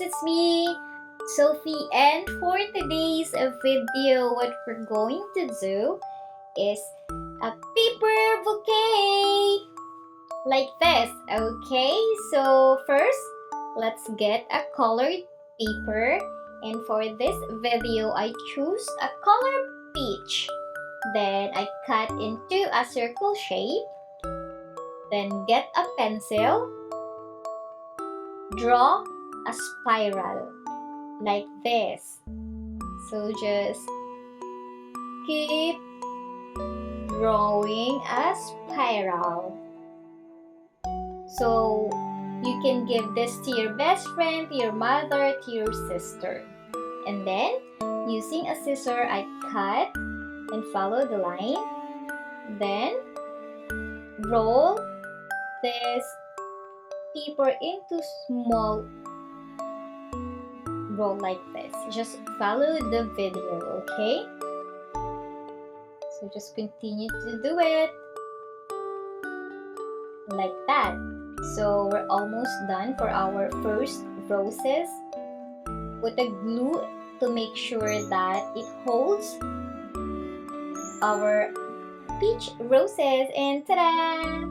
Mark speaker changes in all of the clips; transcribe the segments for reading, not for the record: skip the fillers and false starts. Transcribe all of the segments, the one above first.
Speaker 1: it's me, Sophie, and for today's video, what we're going to do is a paper bouquet like this. Okay, so first, let's get a colored paper, and for this video, I choose a color peach. Then I cut into a circle shape. Then get a pencil. Draw a spiral like this. So just keep drawing a spiral. So you can give this to your best friend, to your mother, to your sister. And then using a scissor, I cut and follow the line. Then roll this paper into small roll like this. Just follow the video, okay? So just continue to do it like that. So we're almost done for our first roses. Put a glue to make sure that it holds our peach roses, and ta-da!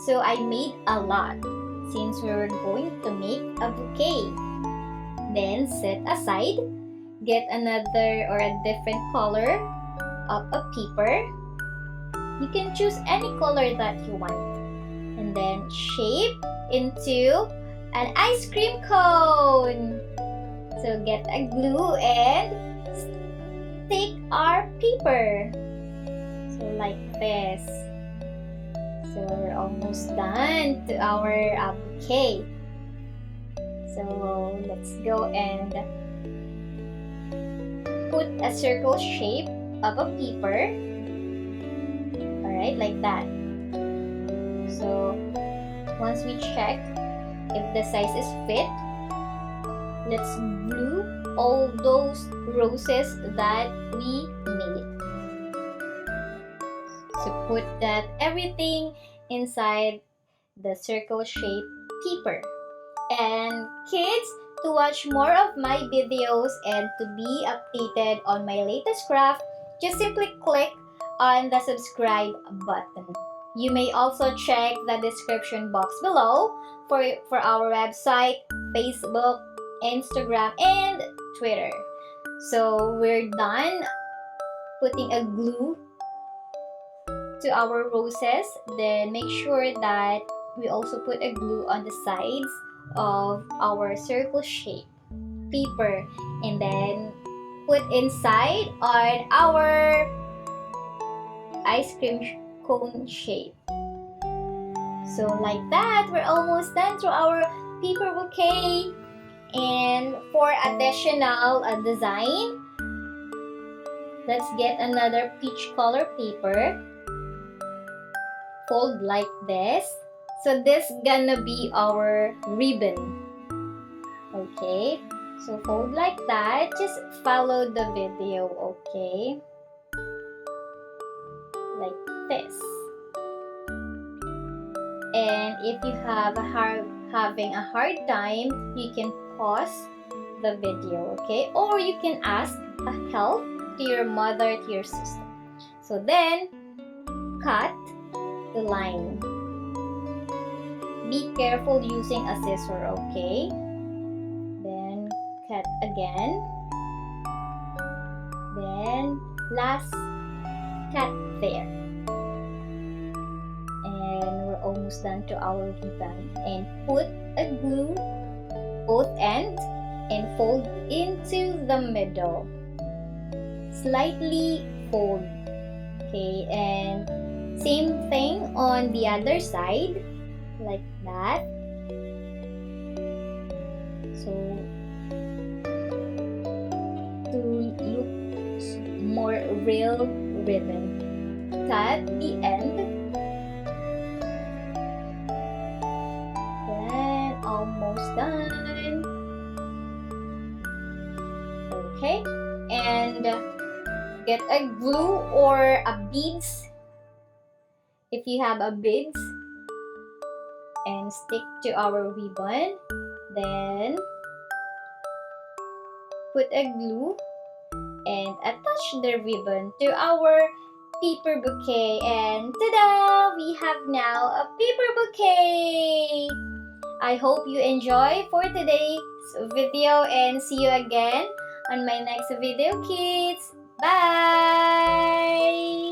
Speaker 1: So I made a lot since we were going to make a bouquet. Then set aside, get another or a different color of a paper. You can choose any color that you want. And then shape into an ice cream cone. So get a glue and stick our paper. So like this. So we're almost done to our bouquet. So let's go and put a circle shape of a paper. Alright, like that. So once we check if the size is fit, let's glue all those roses that we made. So put that everything inside the circle shape paper. And kids, to watch more of my videos and to be updated on my latest craft, just simply click on the subscribe button. You may also check the description box below for our website, Facebook, Instagram, and Twitter. So we're done putting a glue to our roses. Then make sure that we also put a glue on the sides of our circle shape paper, and then put inside on our ice cream cone shape. So like that, we're almost done to our paper bouquet. And for additional design, let's get another peach color paper. Fold like this. So this gonna be our ribbon. Okay, so fold like that. Just follow the video, okay? Like this. And if you have having a hard time, you can pause the video, okay? Or you can ask a help to your mother, to your sister. So then cut the line. Be careful using a scissor, okay? Then cut again. Then last cut there. And we're almost done to our ribbon. And put a glue both ends and fold into the middle. Slightly fold. Okay, and same thing on the other side. Like that. So to look more real ribbon, cut the end. Then almost done. Okay, and get a glue or a beads if you have a beads. And stick to our ribbon. Then put a glue and attach the ribbon to our paper bouquet. And ta-da! We have now a paper bouquet! I hope you enjoy for today's video and see you again on my next video, kids. Bye!